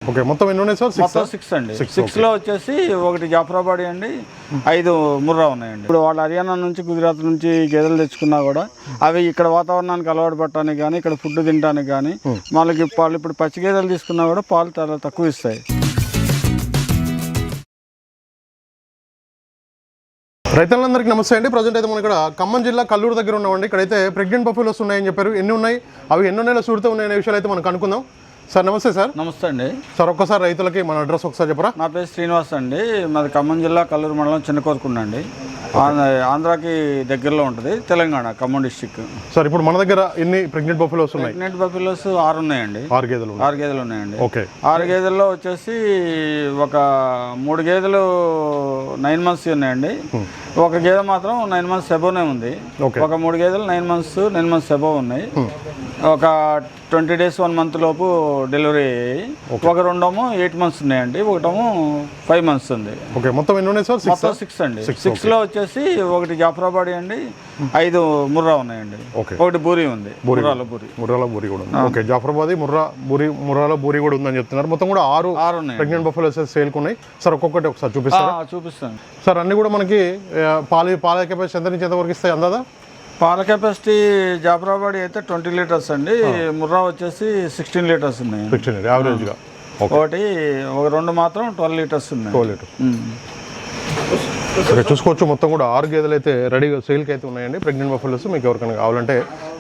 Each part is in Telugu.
ఓకే, మొత్తం ఎన్ని ఉన్నాయి సార్? మొత్తం 6 అండి. 6 లో వచ్చేసి ఒకటి జాఫ్రాబాదీ అండి, 5 ముర్రా ఉన్నాయండి. ఇప్పుడు వాళ్ళు హర్యానా నుంచి గుజరాత్ నుంచి గేదెలు తెచ్చుకున్నా కూడా అవి ఇక్కడ వాతావరణానికి అలవాటు పడటానికి కానీ ఇక్కడ ఫుడ్ తినడానికి కానీ వాళ్ళకి పాలు ఇప్పుడు పచ్చి గేదెలు తీసుకున్నా కూడా పాలు చాలా తక్కువ ఇస్తాయి. రైతులందరికీ నమస్తే అండి. ప్రజెంట్ అయితే మనం ఇక్కడ ఖమ్మం జిల్లా కల్లూరు దగ్గర ఉన్నామండి. ఇక్కడైతే ప్రెగ్నెంట్ బఫెలోస్ ఉన్నాయని చెప్పారు. ఎన్ని ఉన్నాయి, అవి ఎన్నో నెలల సూడితో ఉన్నాయనే విషయాలు అయితే మనం కనుక్కుందాం. సార్ నమస్తే. సార్ నమస్తే అండి. సార్ ఒక్కసారి రైతులకి మన అడ్రస్ ఒకసారి చెప్పరా? నా పేరు శ్రీనివాస్ అండి. మాది ఖమ్మం జిల్లా కల్లూరు మండలం చిన్నకోరుకుండ అండి. ఆంధ్రాకి దగ్గరలో ఉంటుంది, తెలంగాణ ఖమ్మం డిస్టిక్. సార్ ఇప్పుడు మన దగ్గర ఎన్ని ప్రెగ్నెంట్ బఫెలోస్ ఉన్నాయి? ప్రెగ్నెంట్ బఫెలోస్ 6 ఉన్నాయండి. 6 గేదెలు ఉన్నాయండి. ఓకే. 6 గేదెల్లో వచ్చేసి ఒక 3 గేదెలు 9 మంత్స్ ఉన్నాయండి. ఒక గేదె మాత్రం 9 మంత్స్ అబోవ్నే ఉంది. ఒక 3 గేదెలు 9 మంత్స్ అబోవ్ ఉన్నాయి. ఒక 20 days 1 month లోపు డెలివరీ అయ్యాయి. ఒక 2 8 months ఉన్నాయండి, ఒకటేమో 5 months ఉంది. ఓకే, మొత్తం ఎన్ని ఉన్నాయి సార్? మొత్తం 6 అండి. 6 లో వచ్చేసి ఒకటి జాఫ్రాబాడీ అండి, 5 ముర్రా ఉన్నాయండి. ఒకటి బూరి ఉంది, ముర్రాలో బూరి కూడా ఉంది. ఓకే, జాఫ్రాబాదీ ముర్రాలో బూరి కూడా ఉందని చెప్తున్నారు. మొత్తం కూడా 6 ఉన్నాయి ప్రెగ్నెంట్ బఫెలోస్ సేల్ ఉన్నాయి. సార్ ఒక్కొక్కటి ఒకసారి చూపిస్తాను సార్. అన్ని కూడా మనకి పాల కెపాసిటీ ఎంత నుంచి ఎంత వరకు ఇస్తాయి అందాదా? పాల కెపాసిటీ జాఫ్రాబాడీ అయితే 20 liters అండి. ముర్రా వచ్చేసి 16 liters ఉన్నాయి. 16 యావరేజ్గా. ఒకటి 2 మాత్రం 12 liters ఉన్నాయి. 12 liters. ఇక్కడ చూసుకోవచ్చు మొత్తం కూడా 6 గేదెలు అయితే రెడీగా సేల్కి అయితే ఉన్నాయండి. ప్రెగ్నెంట్ బఫెలోస్ మీకు ఎవరికైనా కావాలంటే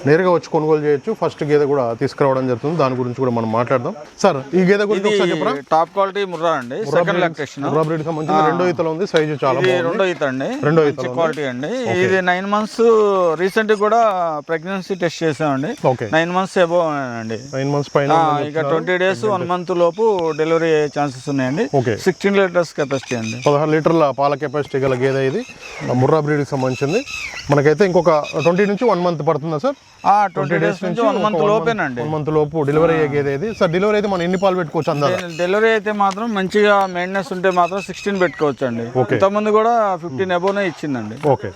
నేరుగా వచ్చి కొనుగోలు చేయొచ్చు. ఫస్ట్ గేదె కూడా తీసుకురావడం జరుగుతుంది, దాని గురించి కూడా మనం మాట్లాడదాం. సార్ ఈ గేదె గురించి ఒకసారి చెప్పరా? టాప్ క్వాలిటీ ముర్రా అండి, సెకండ్ లాక్టేషన్. ముర్రా బ్రీడ్ సంబంధించి 2వ ఈతలో ఉంది. సైజు చాలా బాగుంది. 2వ ఈత అండి, మంచి క్వాలిటీ అండి. ఇది 9 months రీసెంట్ కూడా ప్రెగ్నెన్సీ టెస్ట్ చేసామండి. 9 months అబోవ్ అండి. 9 months పైన ఇక 20 days 1 month లోపు డెలివరీ అయ్యే ఛాన్సెస్ ఉన్నాయండి. 16 liters కెపాసిటీ అండి. 16 లీటర్ల పాల కెపాసిటీ గల గేదె ఇది, ముర్రా బ్రీడ్కి సంబంధించింది. మనకైతే ఇంకొక 20 నుంచి 1 month పడుతుందా సార్? 20 days నుంచి 1 month లోపేనండి. 1 month లోపు డెలివరీ అయ్యే గేదె ఇది. సార్ డెలివరీ అయితే మనం ఎన్ని పాలు పెట్టుకోవచ్చు అందా? డెలివరీ అయితే మాత్రం మంచిగా మెయింటెనెన్స్ ఉంటే మాత్రం 16 పెట్టుకోవచ్చు అండి. ఇంతకుముందు కూడా 15 అబోవ్నే ఇచ్చిందండి. ఓకే,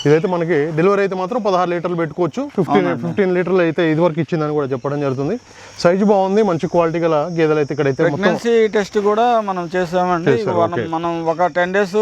ఇదైతే మనకి డెలివరీ అయితే మాత్రం 16 లీటర్లు పెట్టుకోవచ్చు. 15 లీటర్లు అయితే ఇదివరకు ఇచ్చిందని కూడా చెప్పడం జరుగుతుంది. సైజు బాగుంది, మంచి క్వాలిటీ గల గేదెలు అయితే ఇక్కడైతే. ప్రెగ్నెన్సీ టెస్ట్ కూడా మనం చేసామండి. మనం ఒక 10 days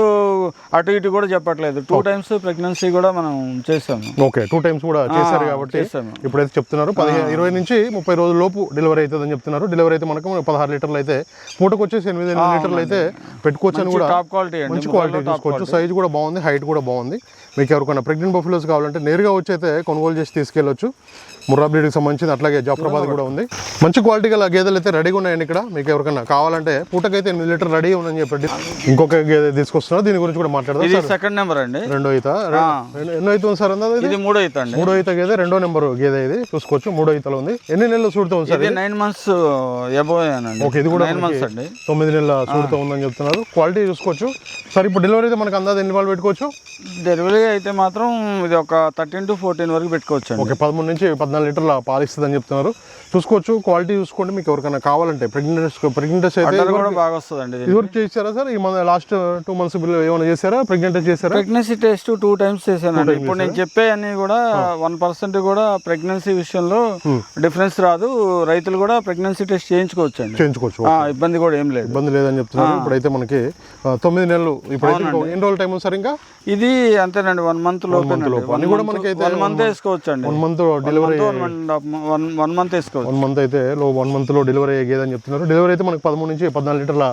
అటు ఇటు కూడా చెప్పట్లేదు, 2 times ప్రెగ్నెన్సీ కూడా మనం చేసాము. ఓకే, 2 times కూడా చేశారు కాబట్టి ఇప్పుడైతే చెప్తున్నారు 20 నుంచి 30 రోజుల లోపు డెలివరీ అవుతుందని చెప్తున్నారు. డెలివరీ అయితే మనకు 16 లీటర్లు అయితే పూటకు వచ్చేసి 8 లీటర్లు అయితే పెట్టుకోవచ్చు అని కూడా టాప్ క్వాలిటీ మంచి క్వాలిటీ చూసుకోవచ్చు. సైజు కూడా బాగుంది, హైట్ కూడా బాగుంది. మీకు ఎవరికైనా ప్రెగ్నెంట్ బఫెలోస్ కావాలంటే నేరుగా వచ్చి అయితే కొనుగోలు చేసి తీసుకెళ్ళొచ్చు. ముర్రా బ్రీడ్కి సంబంధించి అట్లాగే జాఫ్రాబాద్ కూడా ఉంది. మంచి క్వాలిటీ గల గేదెలు అయితే రెడీగా ఉన్నాయండి ఇక్కడ. మీకు ఎవరికైనా కావాలంటే పూటకైతే 8 లీటర్ రెడీ ఉందని చెప్పండి. ఇంకొక గేదె తీసుకొస్తున్నారు, దీని గురించి కూడా మాట్లాడదాం. ఇది సెకండ్ నెంబర్ అండి. 2వ ఈత. ఎన్నో ఈత ఉంది సార్? ఇది 3వ ఈత అండి. 3వ ఈత గేదె, 2వ నెంబర్ గేదె ఇది చూసుకోవచ్చు. 3వ ఈతలో ఉంది. ఎన్ని నెలలు సూడితో ఉంది సార్? 9 months అబోవ్ అండి. ఓకే, ఇది కూడా 9 months అండి. 9 నెలల సూడితో ఉందని చెప్తున్నారు. క్వాలిటీ చూసుకోవచ్చు సార్. ఇప్పుడు డెలివరీ అయితే మనకు అందాజ ఎన్ని పాలు పెట్టుకోవచ్చు? డెలివరీ అయితే మాత్రం ఇది ఒక 13 to 14 వరకు పెట్టుకోవచ్చు. ఓకే, 13 నుంచి 14 లీటర్ల పాలు ఇస్తుందని చెప్తున్నారు. చూసుకోవచ్చు, క్వాలిటీ చూసుకోండి. మీకు ఎవరికైనా కావాలంటే ప్రెగ్నెంట్ అయితే కూడా బాగా వస్తుందండి. ఇదివరకు చేశారా సార్? ఈ మన లాస్ట్ 2 months ఏమైనా చేశారా? ప్రెగ్నెంట్ చేశారా? ప్రెగ్నెన్సీ టెస్ట్ 2 times చేశానండి. ఇప్పుడు నేను చెప్పే అన్ని కూడా 1% కూడా ప్రెగ్నెన్సీ విషయంలో డిఫరెన్స్ రాదు. రైతులు కూడా ప్రెగ్నెన్సీ టెస్ట్ చేయించుకోవచ్చు. ఇబ్బంది కూడా ఏం లేదు, ఇబ్బంది లేదని చెప్తున్నారు. ఇప్పుడైతే మనకి 9 నెలలు. ఇప్పుడు ఎన్ని రోజులు టైం సార్? ఇంకా ఇది అంతేనండి, 1 month లోపు. అన్ని కూడా మనకి 1 month వేసుకోవచ్చు అండి. 1 month డెలివరీ, 1 month వేసుకోవచ్చు. 1 month అయితే 1 month లో డెలివరీ అయ్యేదని చెప్తున్నారు. డెలివరీ అయితే మనకి 13 నుంచి 14 లీటర్ల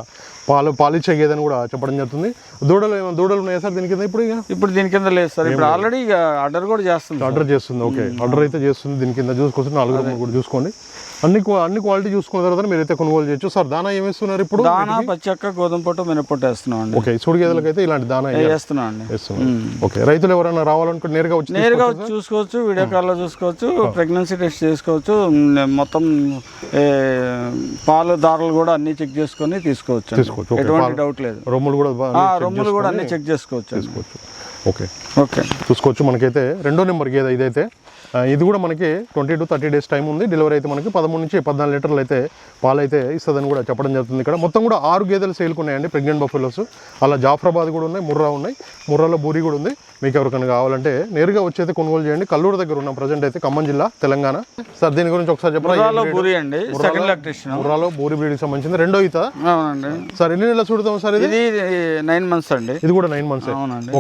పాలిచ్చే గేదని కూడా చెప్పడం జరుగుతుంది. దూడలు ఉన్నాయా సార్ దీని కింద? ఇప్పుడు దీని కింద లేదు సార్. ఇప్పుడు ఆల్రెడీ ఆర్డర్ కూడా చేస్తుంది. ఓకే, ఆర్డర్ అయితే చేస్తుంది. దీని కింద చూసుకోవచ్చు. 4 కూడా చూసుకోండి. అన్ని క్వాలిటీ చూసుకున్న తర్వాత మీరైతే కొనుగోలు చేయొచ్చు. సార్ దానా ఏమేస్తున్నారు ఇప్పుడు? దానా పచ్చక్క, గోధుమ పొట్టు, మినపొట్టు వేస్తున్నాం అండి. ఓకే, సూడి గేదెలకు అయితే ఇలాంటి దానా వేస్తున్నాం అండి. ఓకే, రైతులు ఎవరైనా రావాలనుకుంటే నేరుగా వచ్చి చూసుకోవచ్చు, వీడియో కాల్లో చూసుకోవచ్చు, ప్రెగ్నెన్సీ టెస్ట్ చేసుకోవచ్చు. మొత్తం పాలు దారులు కూడా అన్ని చెక్ చేసుకొని తీసుకోవచ్చు. ఎటువంటి డౌట్ లేదు. రొమ్ములు కూడా అన్ని చెక్ చేసుకోవచ్చు. ఓకే, చూసుకోవచ్చు. మనకైతే 2వ నెంబర్ గేదె ఇదైతే. ఇది కూడా మనకి 20 to 30 days టైం ఉంది. డెలివరీ అయితే మనకి 13 నుంచి 14 లీటర్లు అయితే పాలు అయితే ఇస్తుందని కూడా చెప్పడం జరుగుతుంది. ఇక్కడ మొత్తం కూడా 6 గేదెలు సేల్కున్నాయండి ప్రెగ్నెంట్ బఫెలోస్. అలా జాఫ్రాబాద్ కూడా ఉన్నాయి, ముర్రా ఉన్నాయి, ముర్రాలో బూరి కూడా ఉంది. మీకు ఎవరికైనా కావాలంటే నేరుగా వచ్చి అయితే కొనుగోలు చేయండి. కల్లూరు దగ్గర ఉన్న ప్రజెంట్ అయితే ఖమ్మం జిల్లా తెలంగాణ. సార్ దీని గురించి ఒకసారి చెప్పరా? ముర్రాలో బూరి బ్రీడ్ సంబంధించింది రెండో ఈత. అవునండి సార్ ఎన్ని నెలలు చూడతాం సార్? ఇది 9 months అండి. ఇది కూడా 9 months.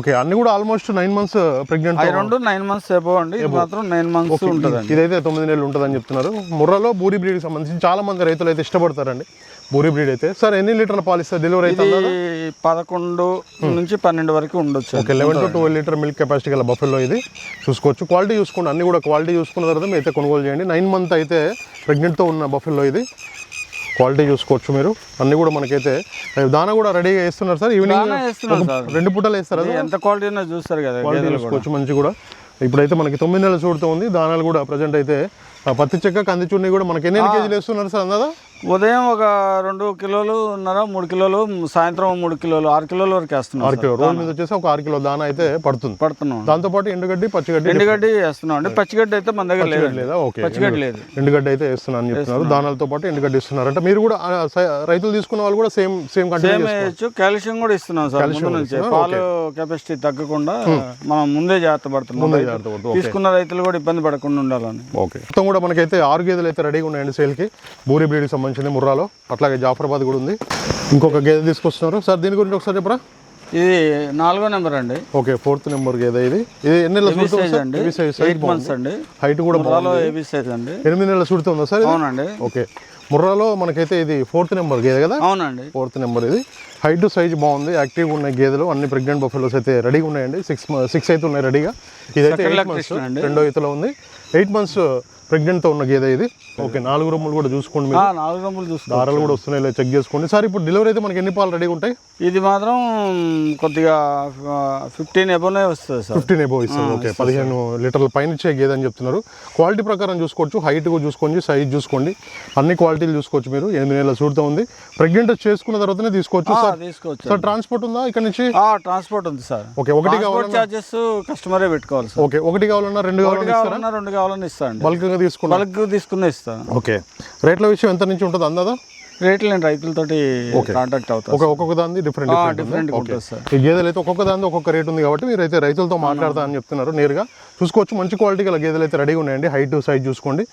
ఓకే, అన్ని కూడా ఆల్మోస్ట్ 9 months ప్రెగ్నెంట్. రెండు 9 months అబౌవ్ అండి. ఇది మాత్రం 9 months ఉంటుంది. ఇదైతే 9 నెలలు ఉంటుందని చెప్తున్నారు. ముర్రాలో బూరి బ్రీడ్ సంబంధించి చాలా మంది రైతులు అయితే ఇష్టపడతారండి బూరి బ్రీడ్ అయితే. సార్ ఎన్ని లీటర్ల పాలు ఇస్తారు డెలివరీ అయితే? 11 నుంచి 12 వరకు ఉండొచ్చు. Okay, 11 to 12 litre milk capacity గల బఫెల్లో ఇది చూసుకోవచ్చు. క్వాలిటీ చూసుకోండి, అన్ని కూడా క్వాలిటీ చూసుకున్న తర్వాత మీరు అయితే కొనుగోలు చేయండి. 9 month అయితే ప్రెగ్నెంట్తో ఉన్న బఫెల్లో ఇది క్వాలిటీ చూసుకోవచ్చు మీరు. అన్ని కూడా మనకైతే దానా కూడా రెడీగా వేస్తున్నారు సార్. ఈవినింగ్ 2 పూటలు వేస్తారు. ఎంత క్వాలిటీ చూస్తారు కదా, క్వాలిటీ చూసుకోవచ్చు మంచి కూడా. ఇప్పుడైతే మనకి 9 నెలలు చూడుతూ ఉంది. దానాలు కూడా ప్రజెంట్ అయితే పత్తి చెక్క కంది చున్నీ కూడా మనకి ఎన్ని కేజీలు వేస్తున్నారు సార్ అందాదా? ఉదయం ఒక 2 కిలోలు 3 కిలోలు, సాయంత్రం 3 కిలోలు, 6 కిలోల వరకు వేస్తున్నాం. 6 కిలో రోజు మీద వచ్చేసి ఒక 6 కిలో దానా అయితే పడుతున్నాం. దాంతో పాటు ఎండుగడ్డి ఎండుగడ్డి వేస్తున్నాం అండి. పచ్చిగడ్డి అయితే మన దగ్గర లేదా? ఓకే, పచ్చిగడ్డి లేదు, ఎండుగడ్డి అయితే వేస్తున్నాను అని చెప్తున్నారు. దానాలతో పాటు ఎండుగడ్డి ఇస్తున్నారు అంటే మీరు కూడా రైతులు తీసుకున్న వాళ్ళు కూడా సేమ్ వేయచ్చు. కాల్షియం కూడా ఇస్తున్నాం సార్ ముందు నుంచి. పాలు కెపాసిటీ తగ్గకుండా మనం ముందే జాగ్రత్త పడుతున్నాం. తీసుకున్న రైతులు కూడా ఇబ్బంది పడకుండా ఉండాలని. ఓకే, మొత్తం కూడా మనకైతే 6 గేదెలు అయితే రెడీగా ఉన్నాయండి సేల్కి. బూరి బ్రీడ్కి సంబంధించింది ముర్రాలో, అట్లాగే జాఫరాబాద్ కూడా ఉంది. ఇంకొక గేదె తీసుకొస్తున్నారు సార్. దీని గురించి ఒకసారి చెప్పరా? ఇది 4వ నెంబర్ అండి. ఓకే, 4th నెంబర్ గేదె ఇది. ఇది ఎన్ని నెలల అండి? 8 months అండి. హైట్ కూడా ఏబీ సైజ్ అండి. 8 నెలల సుడుతుందా సార్? అవునండి. ఓకే, ముర్రాలో మనకైతే ఇది 4th నెంబర్ గేదె కదా? అవునండి, 4th నెంబర్ ఇది. హైట్ సైజ్ బాగుంది, యాక్టివ్గా ఉన్నాయి గేదెలు. అన్ని ప్రెగ్నెంట్ బఫెలోస్ అయితే రెడీగా ఉన్నాయండి. 6 అయితే ఉన్నాయి రెడీగా. ఇదైతే 8 months రెండో ఈతలో ఉంది. 8 months ప్రెగ్నెంట్తో ఉన్న గేదె ఇది. ఓకే, 4 రొమ్ములు కూడా చూసుకోండి మీరు. 4 రొమ్ములు చూసుకోండి. దారాలు కూడా వస్తున్నాయి, చెక్ చేసుకోండి సార్. ఇప్పుడు డెలివరీ అయితే మనకి ఎన్ని పాలు రెడీగా ఉంటాయి? ఇది మాత్రం కొద్దిగా 15 అబోనే వస్తుంది సార్. 15 అబోవ్ ఇస్తుంది. ఓకే, 15 లీటర్ల పైన ఇచ్చే గేదె అని చెప్తున్నారు. క్వాలిటీ ప్రకారం చూసుకోవచ్చు, హైట్ కూడా చూసుకోండి, సైజ్ చూసుకోండి, అన్ని క్వాలిటీలు చూసుకోవచ్చు మీరు. 8 నెలల చూడుతూ ఉంది. ప్రెగ్నెంట్ చేసుకున్న తర్వాతనే తీసుకోవచ్చు సార్. సార్ ట్రాన్స్పోర్ట్ ఉందా ఇక్కడ నుంచి? ట్రాన్స్పోర్ట్ ఉంది సార్. ఓకే, ఒకటి కావాలన్నా చార్జెస్ కస్టమరే పెట్టుకోవాలి సార్. ఓకే, ఒకటి కావాలన్నా 2 కావాలన్నా ఇస్తాను. బల్క్ తీసుకున్నా ఇస్తాను. ఓకే, రేట్ల విషయం ఎంత నుంచి ఉంటుంది అందాదా? రేట్లు నేను రైతులతోటి కాంటాక్ట్ అవుతాను. ఒక్కొక్క దాన్ని డిఫరెంట్ ఉంటుంది సార్. ఈ గేదెలు అయితే ఒక్కొక్క దాని ఒక్కొక్క రేట్ ఉంది కాబట్టి మీరు అయితే రైతులతో మాట్లాడతా అని చెప్తున్నారు. నేరుగా చూసుకోవచ్చు, మంచి క్వాలిటీ గల గేదెలు అయితే రెడీగా ఉన్నాయండి. హైట్ సైజ్ చూసుకోండి.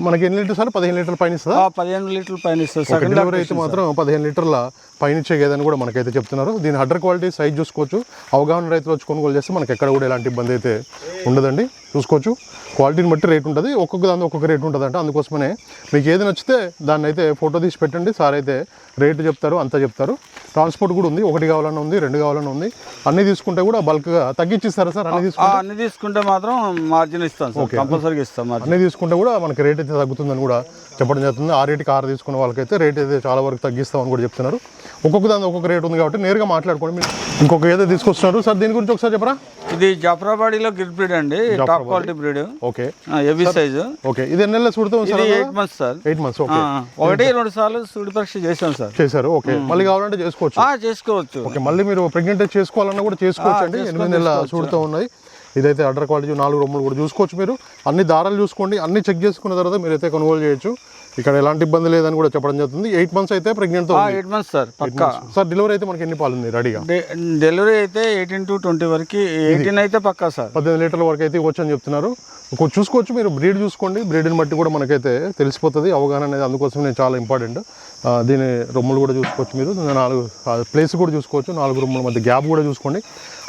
మనకి ఎన్ని లీటర్లు సార్? 15 లీటర్ల పైన ఇస్తుందా? 15 లీటర్ల పైన ఇస్తుంది. డెలివరీ అయితే మాత్రం 15 లీటర్ల పైన ఇచ్చే గేదని కూడా మనకైతే చెప్తున్నారు. దీని హడ్డర్ క్వాలిటీ సైజ్ చూసుకోవచ్చు. అవగాహన రైతులు వచ్చి కొనుగోలు చేస్తే మనకి ఎక్కడ కూడా ఎలాంటి ఇబ్బంది అయితే ఉండదండి. చూసుకోవచ్చు, క్వాలిటీని బట్టి రేట్ ఉంటుంది. ఒక్కొక్క దాని ఒక్కొక్క రేట్ ఉంటుంది అంటే అందుకోసమనే మీకు ఏది నచ్చితే దాన్ని అయితే ఫోటో తీసి పెట్టండి. సార్ అయితే రేటు చెప్తారు, అంతా చెప్తారు. ట్రాన్స్పోర్ట్ కూడా ఉంది. 1 కావాలన్నా ఉంది, 2 కావాలన్నా ఉంది. అన్ని తీసుకుంటే కూడా బల్క్గా తగ్గించిస్తారా సార్? అన్ని తీసుకుంటే మాత్రం మార్జిన్ ఇస్తాం సార్, కంపల్సరీగా ఇస్తాం. అన్ని తీసుకుంటే కూడా మనకి రేట్ అయితే తగ్గుతుందని కూడా చెప్పడం జరుగుతుంది. ఆ రేటుకి 6 తీసుకున్న వాళ్ళకైతే రేట్ అయితే చాలా వరకు తగ్గిస్తామని కూడా చెప్తున్నారు. ఒక్కొక్క దాని ఒక్కొక్క రేట్ ఉంది కాబట్టి నేరుగా మాట్లాడుకోండి. మీరు ఇంకొక ఏదో తీసుకొస్తున్నారు సార్, దీని గురించి ఒకసారి చెప్పరా? ఇది జాఫరాబాడీలో గిర్ బ్రీడ్ అండి, top quality breed. Okay, heavy size. Okay, ఇది ఎన్ని నెలలు చూడతాం sir? 8 months sir. 8 months. Okay, 1-2 సార్లు సూడి పరీక్ష చేశాం సార్. చేశారు. ఓకే, మళ్ళీ కావాలంటే చేసుకోవచ్చు. ఓకే, మళ్ళీ మీరు ప్రెగ్నెంట్ చేసుకోవాలన్నా కూడా చేసుకోవచ్చు అండి. 8 నెలల చూడుతూ ఉన్నాయి. ఇదైతే అడ్డర్ క్వాలిటీ 4 రొమ్ములు కూడా చూసుకోవచ్చు మీరు. అన్ని దారాలు చూసుకోండి, అన్ని చెక్ చేసుకున్న తర్వాత మీరైతే కొనుగోలు చేయొచ్చు. ఇక్కడ ఎలాంటి ఇబ్బంది లేదని కూడా చెప్పడం జరుగుతుంది. 8 months అయితే ప్రెగ్నెంట్. 8 months సార్ పక్కా. సార్ డెలివరీ అయితే మనకి ఎన్ని పాలు ఉంది రెడీగా? డెలివరీ అయితే 18 to 20 వరకు. 18 అయితే పక్కా సార్. 18 లీటర్ల వరకు అయితే ఇవ్వచ్చు అని చెప్తున్నారు. చూసుకోవచ్చు మీరు, బ్రీడ్ చూసుకోండి. బ్రీడ్ని బట్టి కూడా మనకైతే తెలిసిపోతుంది. అవగాహన అనేది అందుకోసం నేను చాలా ఇంపార్టెంట్. దీని రొమ్ములు కూడా చూసుకోవచ్చు మీరు. 4 ప్లేస్ కూడా చూసుకోవచ్చు. 4 రొమ్ముల మధ్య గ్యాప్ కూడా చూసుకోండి.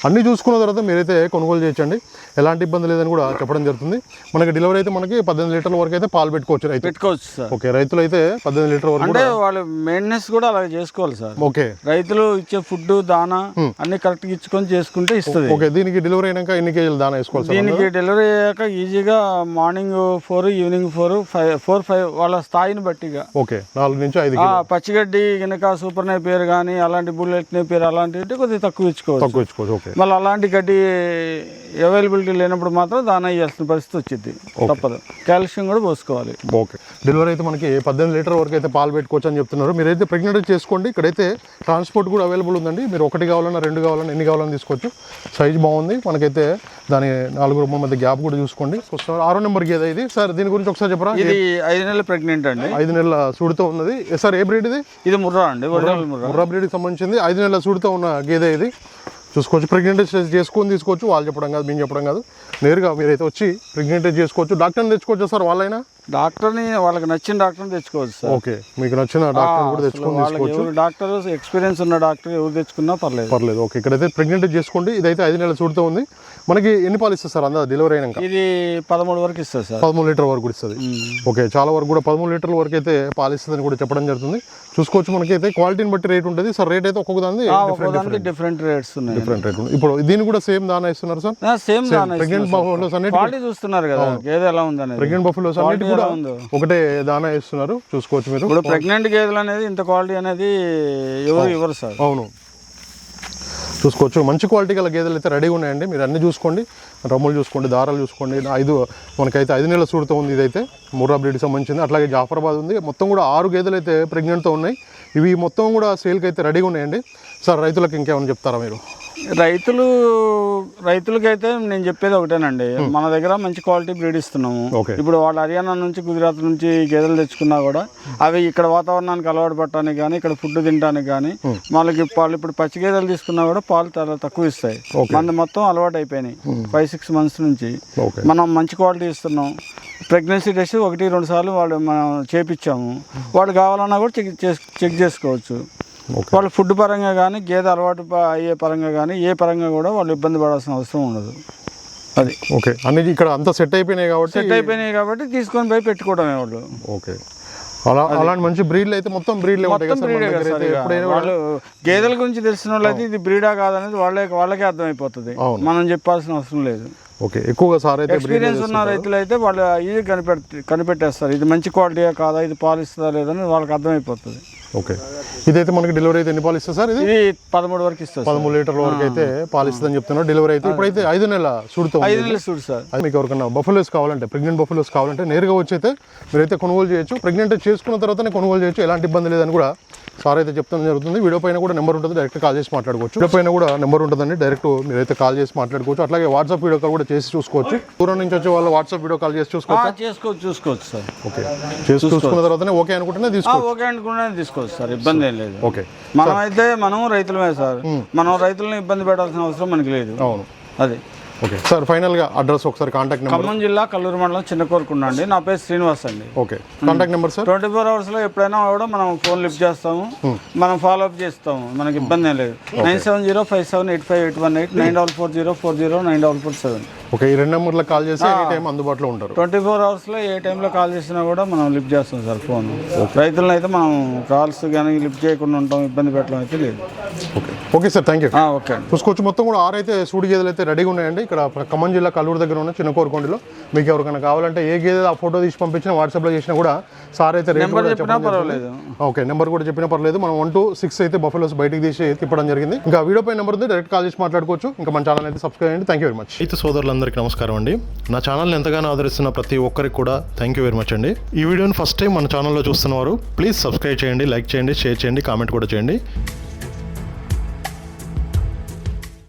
అన్నీ చూసుకున్న తర్వాత మీరైతే కొనుగోలు చేయొచ్చండి. ఎలాంటి ఇబ్బంది లేదని కూడా చెప్పడం జరుగుతుంది. మనకి డెలివరీ అయితే మనకి 18 లీటర్ల వరకు అయితే పాలు పెట్టుకోవచ్చు సార్. ఓకే, రైతులు అయితే 18 లీటర్ వరకు అంటే వాళ్ళు మెయింటెనెన్స్ కూడా అలాగే చేసుకోవాలి సార్. ఓకే, రైతులు ఇచ్చే ఫుడ్ దానా అన్ని కరెక్ట్గా ఇచ్చుకొని చేసుకుంటే ఇస్తుంది. ఓకే, దీనికి డెలివరీ అయినాక ఎన్ని కేజీలు దానా వేసుకోవాలి? దీనికి డెలివరీ అయ్యాక ఈజీగా మార్నింగ్ 4, ఈవినింగ్ 4-5 వాళ్ళ స్థాయిని బట్టిగా. ఓకే, 4 నుంచి 5. పచ్చిగడ్డి కనుక సూపర్ నేపియర్ కానీ అలాంటి బుల్లెట్ నేపియర్ అలాంటివి కొద్దిగా తక్కువ ఇచ్చుకోవచ్చు. ఓకే, మళ్ళీ అలాంటి గడ్డి అవైలబిలిటీ లేనప్పుడు మాత్రం దానా ఇవ్వాల్సిన పరిస్థితి వచ్చింది, తప్పదు. కాల్షియం కూడా పోసుకోవాలి. ఓకే, డెలివరీ అయితే మనకి 18 లీటర్ వరకు అయితే పాలు పెట్టుకోవచ్చు అని చెప్తున్నారు. మీరైతే ప్రెగ్నెంట్ చేసుకోండి. ఇక్కడైతే ట్రాన్స్పోర్ట్ కూడా అవైలబుల్ ఉందండి. మీరు 1 కావాలన్నా 2 కావాలన్నా ఎన్ని కావాలన్నా తీసుకోవచ్చు. సైజ్ బాగుంది. మనకైతే దాని 4 రొమ్ముల మధ్య గ్యాప్ కూడా చూసుకోండి. 6వ నెంబర్ గేదె ఇది. సార్ దీని గురించి ఒకసారి చెప్పరా? ఇది 5 నెలల ప్రెగ్నెంట్ అండి. 5 నెలల సూడితో ఉన్నది. సార్ ఏ బ్రీడ్ ఇది? ఇది ముర్రా అండి, ముర్రా బ్రీడ్కి సంబంధించింది. 5 నెలల సూడితో ఉన్న గేదె ఇది. చూసుకోవచ్చు. ప్రెగ్నెంట్ చేసుకొని తీసుకోవచ్చు, వాళ్ళు చెప్పడం కాదు, మేము చెప్పడం కాదు, నేరుగా మీరైతే వచ్చి ప్రెగ్నెంట్ చేసుకోవచ్చు. డాక్టర్ని తెచ్చుకోవచ్చు సార్ వాళ్ళైనా? డాక్టర్ని వాళ్ళకి నచ్చిన డాక్టర్ని తెచ్చుకోవచ్చు సార్. ఓకే, మీకు నచ్చిన డాక్టర్ కూడా తెచ్చుకొని తీసుకోవచ్చు. డాక్టర్ ఎక్స్పీరియన్స్ ఉన్న డాక్టర్ ఎవరు తెచ్చుకున్నా పర్లేదు. ఓకే, ఇక్కడైతే ప్రెగ్నెంట్ చేసుకోండి. ఇదైతే 5 నెలల చూడుతూ ఉంది. మనకి ఎన్ని పాలు ఇస్తుంది సార్ అందా డెలివరీ అయినాక? ఇది 13 వరకు ఇస్తుంది సార్. 13 లీటర్ వరకు కూడా ఇస్తుంది. ఓకే, చాలా వరకు కూడా 13 లీటర్ల వరకు అయితే పాలు ఇస్తుందని కూడా చెప్పడం జరుగుతుంది. చూసుకోవచ్చు. మనకి అయితే క్వాలిటీని బట్టి రేట్ ఉంటుంది సార్. రేట్ అయితే ఒక్కొక్కదాన్ని డిఫరెంట్ రేట్స్ ఉన్నాయి. డిఫరెంట్ రేట్ ఉంది. ఇప్పుడు దీన్ని కూడా సేమ్ దానా ఇస్తున్నారు సార్? సేమ్ ప్రెగ్నెంట్ బఫెలోస్ అన్నిటి క్వాలిటీ చూస్తున్నారు కదా, గేదె ఎలా ఉందనేది. ప్రెగ్నెంట్ బఫెలోస్ అన్నిటి కూడా ఒకటే దానా ఇస్తున్నారు. చూసుకోవచ్చు మీరు. ఇప్పుడు ప్రెగ్నెంట్ గేదెలు అనేది ఇంత క్వాలిటీ అనేది ఎవరు ఇవ్వరు సార్. అవును, చూసుకోవచ్చు. మంచి క్వాలిటీ గల గేదెలు అయితే రెడీగా ఉన్నాయండి. మీరు అన్ని చూసుకోండి, రమ్ములు చూసుకోండి, దారాలు చూసుకోండి. మనకైతే 5 నెలల సూడుతో ఉంది. ఇదైతే ముర్రా బ్రీడ్కి సంబంధించింది. అట్లాగే జాఫరాబాద్ ఉంది. మొత్తం కూడా 6 గేదెలు అయితే ప్రెగ్నెంట్తో ఉన్నాయి. ఇవి మొత్తం కూడా సేల్కి అయితే రెడీగా ఉన్నాయండి. సార్ రైతులకు ఇంకేమైనా చెప్తారా మీరు? రైతులకైతే నేను చెప్పేది ఒకటేనండి, మన దగ్గర మంచి క్వాలిటీ బ్రీడ్ ఇస్తున్నాము. ఇప్పుడు వాళ్ళు హర్యానా నుంచి, గుజరాత్ నుంచి గేదెలు తెచ్చుకున్నా కూడా అవి ఇక్కడ వాతావరణానికి అలవాటు పడటానికి కానీ, ఇక్కడ ఫుడ్ తినడానికి కానీ, వాళ్ళకి పాలు ఇప్పుడు పచ్చి గేదెలు తీసుకున్నా కూడా పాలు చాలా తక్కువ ఇస్తాయి. మన మొత్తం అలవాటు అయిపోయినాయి 5-6 మంత్స్ నుంచి. మనం మంచి క్వాలిటీ ఇస్తున్నాం. ప్రెగ్నెన్సీ టెస్ట్ 1-2 సార్లు వాళ్ళు మనం చేపించాము. వాళ్ళు కావాలన్నా కూడా చెక్ చేసుకోవచ్చు. వాళ్ళు ఫుడ్ పరంగా కానీ, గేదె అలవాటు అయ్యే పరంగా కానీ, ఏ పరంగా కూడా వాళ్ళు ఇబ్బంది పడాల్సిన అవసరం ఉండదు. అది ఓకే, అన్ని ఇక్కడ అంతా సెట్ అయిపోయినాయి కాబట్టి తీసుకొని పోయి పెట్టుకోవడమే వాళ్ళు. ఓకే, అలాంటి మంచి బ్రీడ్లు అయితే మొత్తం బ్రీడ్లే ఉంటాయి. వాళ్ళు గేదెల గురించి తెలిసిన వాళ్ళు అయితే ఇది బ్రీడా కాదనేది వాళ్ళకే అర్థమైపోతుంది. మనం చెప్పాల్సిన అవసరం లేదు. ఓకే, ఎక్కువగా సార్ అయితే ఎక్స్పీరియన్స్ ఉన్న రైతులు అయితే వాళ్ళు ఇది కనిపెట్టేస్తారు. ఇది మంచి క్వాలిటీయా కాదా, ఇది పాలు ఇస్తుందా లేదని వాళ్ళకి అర్థమైపోతుంది. ఓకే, ఇదైతే మనకి డెలివరీ అయితే ఎన్ని పాలు ఇస్తుంది సార్? ఇది 13 వరకు ఇస్తుంది. 13 లీటర్ల వరకు అయితే పాలు ఇస్తుందని చెప్తున్నారు. డెలివరీ అయితే ఇప్పుడైతే 5 నెలల సూడుతో 5 నెలల సూడు సార్. మీకు ఎవరికైనా బఫెలోస్ కావాలంటే, ప్రెగ్నెంట్ బఫెలోస్ కావాలంటే నేరుగా వచ్చి అయితే మీరైతే కొనుగోలు చేయొచ్చు. ప్రెగ్నెంట్ చేసుకున్న తర్వాతనే కొనుగోలు చేయొచ్చు. ఎలాంటి ఇబ్బంది లేదని కూడా సార్ అయితే చెప్తాను జరుగుతుంది. వీడియో పైన కూడా నెంబర్ ఉంటుంది, డైరెక్ట్ కాల్ చేసి మాట్లాడుకోవచ్చు. వీడియో పైన కూడా నెంబర్ ఉంటుందండి, డైరెక్ట్ మీరైతే కాల్ చేసి మాట్లాడుకోవచ్చు. అట్లాగే వాట్సాప్ వీడియో కాల్ కూడా చేసి చూసుకోవచ్చు. దూరం నుంచి వచ్చే వాళ్ళు వాట్సాప్ వీడియో కాల్ చేసి చూసుకోవచ్చు సార్. ఓకే, చూసుకున్న తర్వాతనే ఓకే అనుకుంటేనే తీసుకోవచ్చు సార్, ఇబ్బంది ఏం లేదు. ఓకే, మనం రైతులమే సార్. మనం రైతులను ఇబ్బంది పెట్టాల్సిన అవసరం మనకి లేదు. అవును, అది ఓకే సార్. ఫైనల్గా అడ్రస్ ఒకసారి కాంటాక్ట్ నెంబర్. ఖమ్మం జిల్లా కల్లూరు మండలం చిన్నకోరుకుండ అండి. నా పేరు శ్రీనివాస్ అండి. Okay, contact number sir. 24 hours లో ఎప్పుడైనా కూడా మనం ఫోన్ లిఫ్ట్ చేస్తాము, మనం ఫాలో అప్ చేస్తాము. మనకి ఇబ్బంది ఏం లేదు. 9705785818 9440409447. ఓకే, ఈ 2 నెంబర్లకు కాల్ చేసి ఎనీ టైం అందుబాటులో ఉంటారు. 24 hours లో ఏ టైంలో కాల్ చేసినా కూడా మనం లిఫ్ట్ చేస్తాం సార్ ఫోన్. రైతులను అయితే మనం కాల్స్ కానీ లిఫ్ట్ చేయకుండా ఉంటాం, ఇబ్బంది పెట్టడం అయితే లేదు. Okay, okay sir, thank you. Okay, చూసుకోవచ్చు. మొత్తం కూడా 6 అయితే సూడి గేదెలు అయితే రెడీగా ఉన్నాయండి. ఇక్కడ ఖమ్మం జిల్లా కల్లూరు దగ్గర ఉన్న చిన్నకోరుకొండలో. మీకు ఎవరికైనా కావాలంటే ఏ గేదె ఆ ఫోటో తీసి పంపించినా, వాట్సాప్లో చేసినా కూడా సార్ అయితే పర్వాలేదు. ఓకే, నెంబర్ కూడా చెప్పినా పర్లేదు. మనం 1 to 6 అయితే బఫెలోస్ బయటికి తీసి తిప్పడం జరిగింది. ఇంకా వీడియో పై నెంబర్ ఉంది, డైరెక్ట్ కాల్ చేసి మాట్లాడుకోవచ్చు. ఇంకా మన ఛానల్ అయితే సబ్స్క్రైబ్ చేయండి. Thank you very much. అయితే సోదరులందరికీ నమస్కారం అండి. నా ఛానల్ని ఎంతగానో ఆదరిస్తున్న ప్రతి ఒక్కరికి కూడా థ్యాంక్ యూ వెరీ మచ్ అండి. ఈ వీడియోని ఫస్ట్ టైం మన ఛానల్లో చూస్తున్నవారు ప్లీజ్ సబ్స్క్రైబ్ చేయండి, లైక్ చేయండి, షేర్ చేయండి, కామెంట్ కూడా చేయండి.